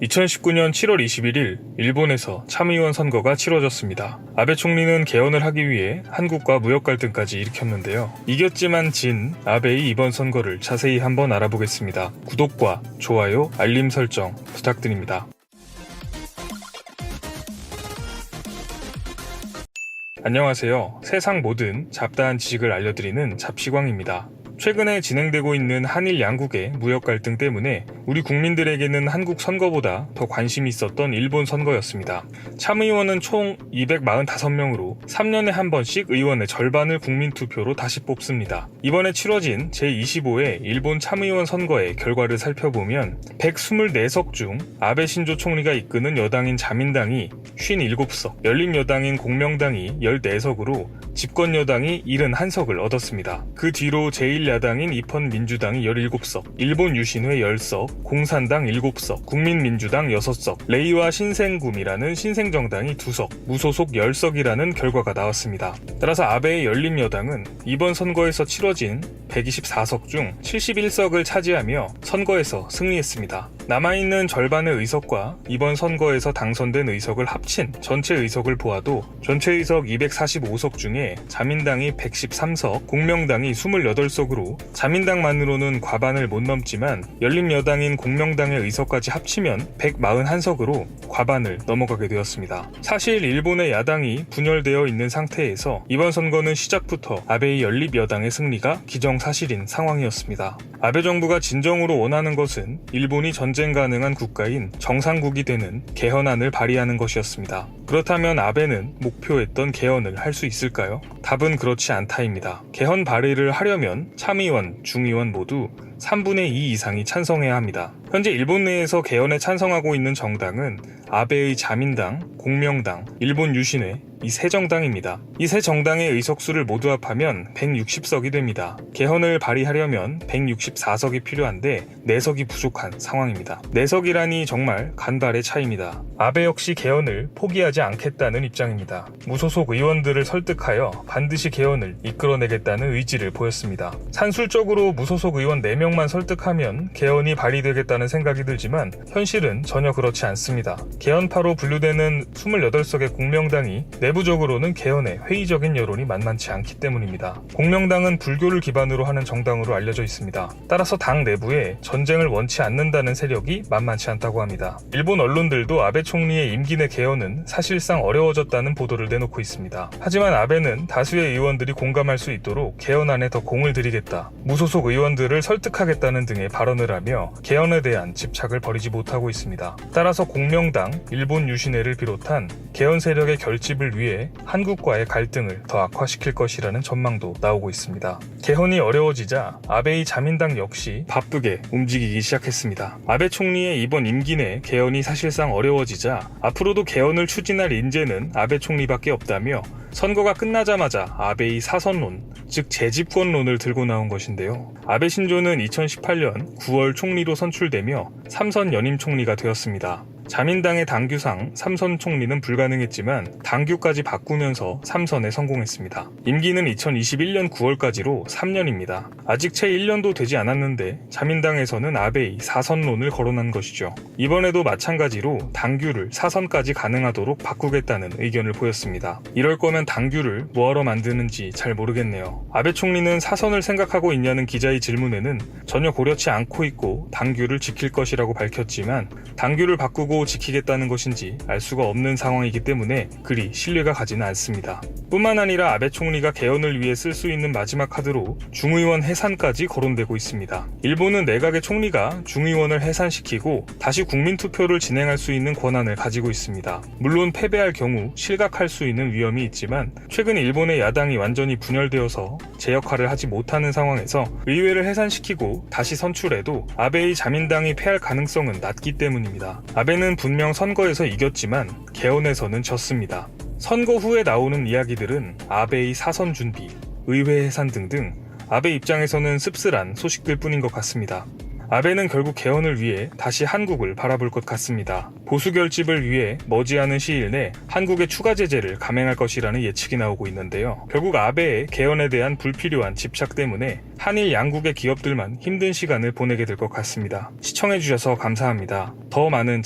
2019년 7월 21일 일본에서 참의원 선거가 치러졌습니다. 아베 총리는 개헌을 하기 위해 한국과 무역 갈등까지 일으켰는데요. 이겼지만 진 아베의 이번 선거를 자세히 한번 알아보겠습니다. 구독과 좋아요, 알림 설정 부탁드립니다. 안녕하세요. 세상 모든 잡다한 지식을 알려드리는 잡시광입니다. 최근에 진행되고 있는 한일 양국의 무역 갈등 때문에 우리 국민들에게는 한국 선거보다 더 관심이 있었던 일본 선거였습니다. 참의원은 총 245명으로 3년에 한 번씩 의원의 절반을 국민투표로 다시 뽑습니다. 이번에 치러진 제25회 일본 참의원 선거의 결과를 살펴보면 124석 중 아베 신조 총리가 이끄는 여당인 자민당이 57석, 열린여당인 공명당이 14석으로 집권여당이 71석을 얻었습니다. 그 뒤로 제1야당인 입헌민주당이 17석, 일본 유신회 10석, 공산당 7석, 국민민주당 6석, 레이와 신생굼이라는 신생정당이 2석, 무소속 10석이라는 결과가 나왔습니다. 따라서 아베의 열린여당은 이번 선거에서 치러진 124석 중 71석을 차지하며 선거에서 승리했습니다. 남아있는 절반의 의석과 이번 선거에서 당선된 의석을 합친 전체 의석을 보아도 전체 의석 245석 중에 자민당이 113석, 공명당이 28석으로 자민당만으로는 과반을 못 넘지만 열린여당인 공명당의 의석까지 합치면 141석으로 과반을 넘어가게 되었습니다. 사실 일본의 야당이 분열되어 있는 상태에서 이번 선거는 시작부터 아베의 연립여당의 승리가 기정사실인 상황이었습니다. 아베 정부가 진정으로 원하는 것은 일본이 전쟁 가능한 국가인 정상국이 되는 개헌안을 발의하는 것이었습니다. 그렇다면 아베는 목표했던 개헌을 할 수 있을까요? 답은 그렇지 않다입니다. 개헌 발의를 하려면 참의원, 중의원 모두 3분의 2 이상이 찬성해야 합니다. 현재 일본 내에서 개헌에 찬성하고 있는 정당은 아베의 자민당, 공명당, 일본 유신회 이 세 정당입니다. 이 세 정당의 의석수를 모두 합하면 160석이 됩니다. 개헌을 발의하려면 164석이 필요한데 4석이 부족한 상황입니다. 4석이라니 정말 간발의 차이입니다. 아베 역시 개헌을 포기하지 않겠다는 입장입니다. 무소속 의원들을 설득하여 반드시 개헌을 이끌어내겠다는 의지를 보였습니다. 산술적으로 무소속 의원 4명만 설득하면 개헌이 발의되겠다는 생각이 들지만 현실은 전혀 그렇지 않습니다. 개헌파로 분류되는 28석의 공명당이 내부적으로는 개헌에 회의적인 여론이 만만치 않기 때문입니다. 공명당은 불교를 기반으로 하는 정당으로 알려져 있습니다. 따라서 당 내부에 전쟁을 원치 않는다는 세력이 만만치 않다고 합니다. 일본 언론들도 아베 총리의 임기 내 개헌은 사실상 어려워졌다는 보도를 내놓고 있습니다. 하지만 아베는 다수의 의원들이 공감할 수 있도록 개헌안에 더 공을 들이겠다, 무소속 의원들을 설득하겠다는 등의 발언을 하며 개헌에 대한 집착을 버리지 못하고 있습니다. 따라서 공명당, 일본 유신회를 비롯한 개헌 세력의 결집을 위해 한국과의 갈등을 더 악화시킬 것이라는 전망도 나오고 있습니다. 개헌이 어려워지자 아베의 자민당 역시 바쁘게 움직이기 시작했습니다. 아베 총리의 이번 임기 내 개헌이 사실상 어려워지자 앞으로도 개헌을 추진할 인재는 아베 총리밖에 없다며 선거가 끝나자마자 아베의 사선론, 즉 재집권론을 들고 나온 것인데요. 아베 신조는 2018년 9월 총리로 선출되며 3선 연임 총리가 되었습니다. 자민당의 당규상 3선 총리는 불가능했지만 당규까지 바꾸면서 3선에 성공했습니다. 임기는 2021년 9월까지로 3년입니다. 아직 채 1년도 되지 않았는데 자민당에서는 아베의 4선론을 거론한 것이죠. 이번에도 마찬가지로 당규를 4선까지 가능하도록 바꾸겠다는 의견을 보였습니다. 이럴 거면 당규를 뭐하러 만드는지 잘 모르겠네요. 아베 총리는 4선을 생각하고 있냐는 기자의 질문에는 전혀 고려치 않고 있고 당규를 지킬 것이라고 밝혔지만 당규를 바꾸고 지키겠다는 것인지 알 수가 없는 상황이기 때문에 그리 신뢰가 가지는 않습니다. 뿐만 아니라 아베 총리가 개헌을 위해 쓸 수 있는 마지막 카드로 중의원 해산까지 거론되고 있습니다. 일본은 내각의 총리가 중의원을 해산시키고 다시 국민투표를 진행할 수 있는 권한을 가지고 있습니다. 물론 패배할 경우 실각할 수 있는 위험이 있지만 최근 일본의 야당이 완전히 분열되어서 제 역할을 하지 못하는 상황에서 의회를 해산시키고 다시 선출해도 아베의 자민당이 패할 가능성은 낮기 때문입니다. 아베는 분명 선거에서 이겼지만 개헌에서는 졌습니다. 선거 후에 나오는 이야기들은 아베의 사선 준비, 의회 해산 등등 아베 입장에서는 씁쓸한 소식들 뿐인 것 같습니다. 아베는 결국 개헌을 위해 다시 한국을 바라볼 것 같습니다. 보수 결집을 위해 머지않은 시일 내 한국에 추가 제재를 감행할 것이라는 예측이 나오고 있는데요. 결국 아베의 개헌에 대한 불필요한 집착 때문에 한일 양국의 기업들만 힘든 시간을 보내게 될 것 같습니다. 시청해주셔서 감사합니다. 더 많은